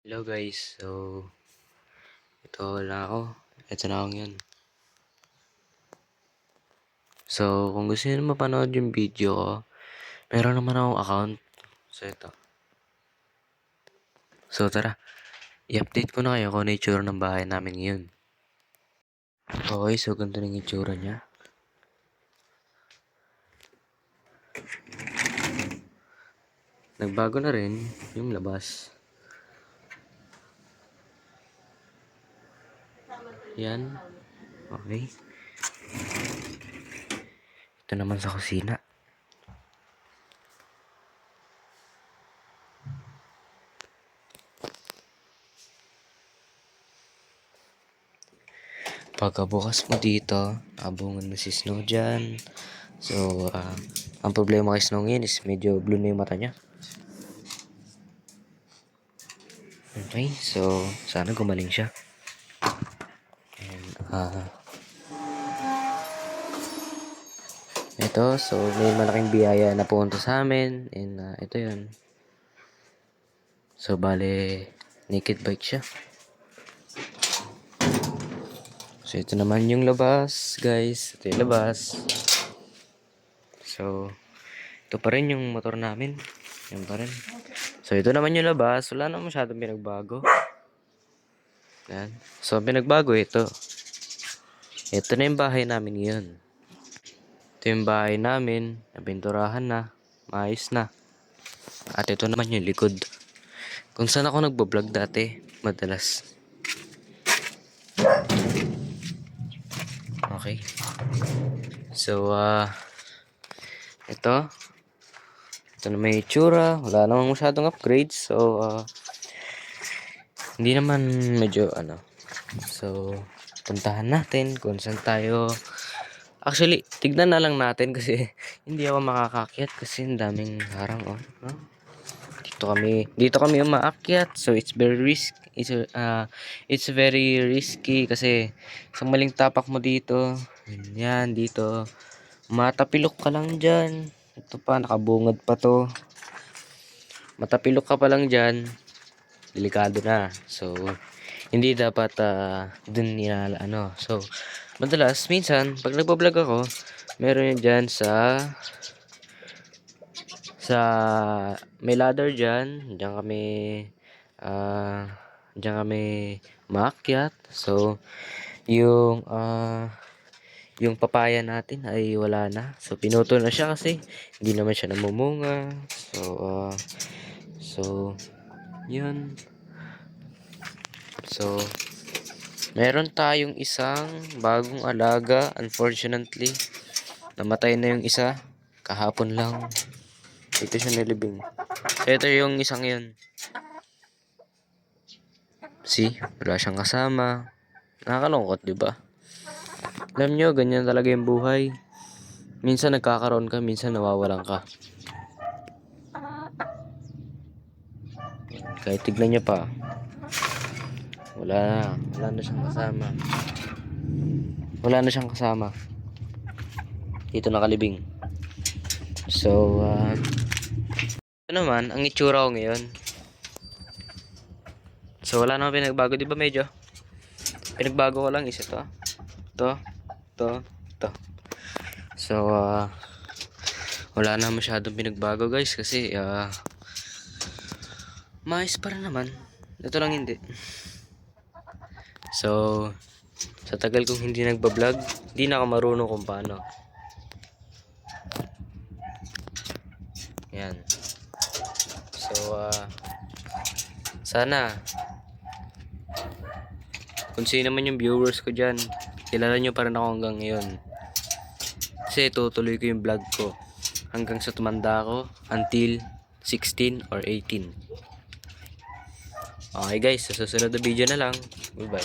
Hello guys, so ito lang ako. Ito na ako yun. So kung gusto niyo mapanood yung video ko, meron naman akong account. So ito. So tara, i-update ko na kayo kung ano yung itsura ng bahay namin ngayon. Okay, so ganito na yung itsura niya. Nagbago na rin yung labas. Yan. Okay. Ito naman sa kusina. Pagkabukas mo dito, abungan mo si Snow dyan. So, ang problema kay Snow ngayon is medyo blue na yung mata niya. Okay, so sana gumaling siya. And, ito, so may malaking biyaya na pumunta sa amin. And, ito yun. So, bale, naked bike siya. So, ito naman yung labas, guys. Ito yung labas. So, ito pa rin yung motor namin. Yan pa rin. So, ito naman yung labas. Wala na masyadong pinagbago. Yan. So, pinagbago ito. Ito na yung bahay namin ngayon. Ito yung bahay namin. Napinturahan na. Maayos na. At ito naman yung likod. Kung saan ako nagbablog dati. Madalas. Okay. So, ito. Ito na may itsura. Wala namang masyadong upgrades. So, hindi naman medyo So, puntahan natin kung saan tayo. Actually, tignan na lang natin kasi hindi ako makakakyat kasi ang daming harang, no? Dito kami umaakyat. So, it's very risky. It's very risky kasi sa maling tapak mo dito. Yan, dito. Matapilok ka lang dyan. Ito pa, nakabungad pa to. Matapilok ka pa lang dyan. Delikado na. So, hindi dapat dun So, madalas, minsan, pag nagbablog ako, meron yun dyan sa may ladder dyan. Diyan kami maakyat. So, yung papaya natin ay wala na. So, pinutol na siya kasi hindi naman siya namumunga. So, yun. So, meron tayong isang bagong alaga. Unfortunately, namatay na yung isa. Kahapon lang. Ito siya nilibing. So, ito yung isang yun. See? Wala siyang kasama. Nakakalungkot, diba? Alam nyo, ganyan talaga yung buhay. Minsan nagkakaroon ka, minsan nawawalan ka. Kahit tignan nyo pa. Wala na siyang kasama. Wala na siyang kasama. Dito nakalibing. So, ito naman, ang itsura ko ngayon. So, wala namang pinagbago. Di ba medyo? Pinagbago ko lang is ito. Ito. So, wala na masyadong pinagbago guys kasi, maayos pa rin naman. Ito lang hindi. So, sa tagal kong hindi nagbablog, hindi na ako marunong kung paano. Yan. So, sana kung sino man yung viewers ko dyan, kilala nyo pa rin ako hanggang ngayon. Kasi tutuloy ko yung vlog ko hanggang sa tumanda ako until 16 or 18. Okay guys, sa susunod na video na lang. Goodbye.